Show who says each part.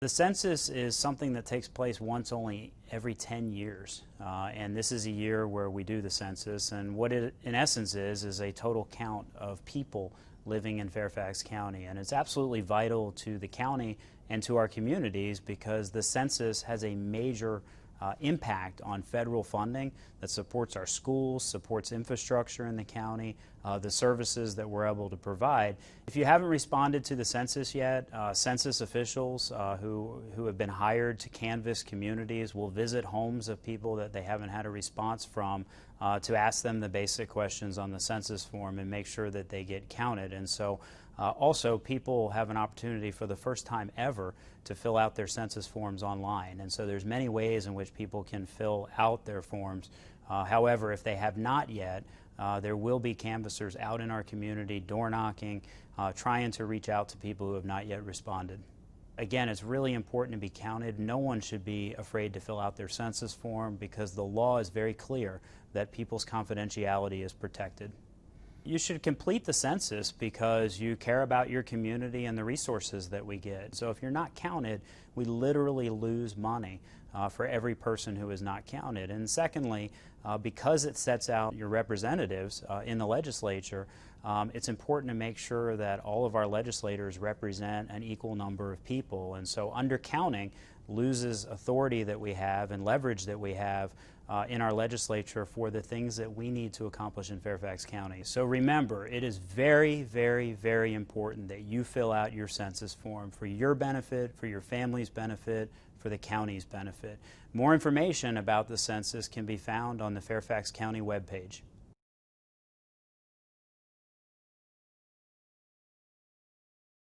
Speaker 1: The census is something that takes place once only every 10 years, and this is a year where we do the census, and what it in essence is a total count of people living in Fairfax County, and it's absolutely vital to the county and to our communities because the census has a major impact on federal funding that supports our schools, supports infrastructure in the county, the services that we're able to provide. If you haven't responded to the census yet, census officials who have been hired to canvass communities will visit homes of people that they haven't had a response from to ask them the basic questions on the census form and make sure that they get counted. And so also, people have an opportunity for the first time ever to fill out their census forms online. And so there's many ways in which people can fill out their forms. However, if they have not yet, there will be canvassers out in our community, door knocking, trying to reach out to people who have not yet responded. Again, it's really important to be counted. No one should be afraid to fill out their census form because the law is very clear that people's confidentiality is protected. You should complete the census because you care about your community and the resources that we get. So if you're not counted, we literally lose money for every person who is not counted. And secondly, because it sets out your representatives in the legislature, it's important to make sure that all of our legislators represent an equal number of people. And so undercounting loses authority that we have and leverage that we have in our legislature for the things that we need to accomplish in Fairfax County. So remember, it is very, very, very important that you fill out your census form for your benefit, for your family's benefit, for the county's benefit. More information about the census can be found on the Fairfax County webpage.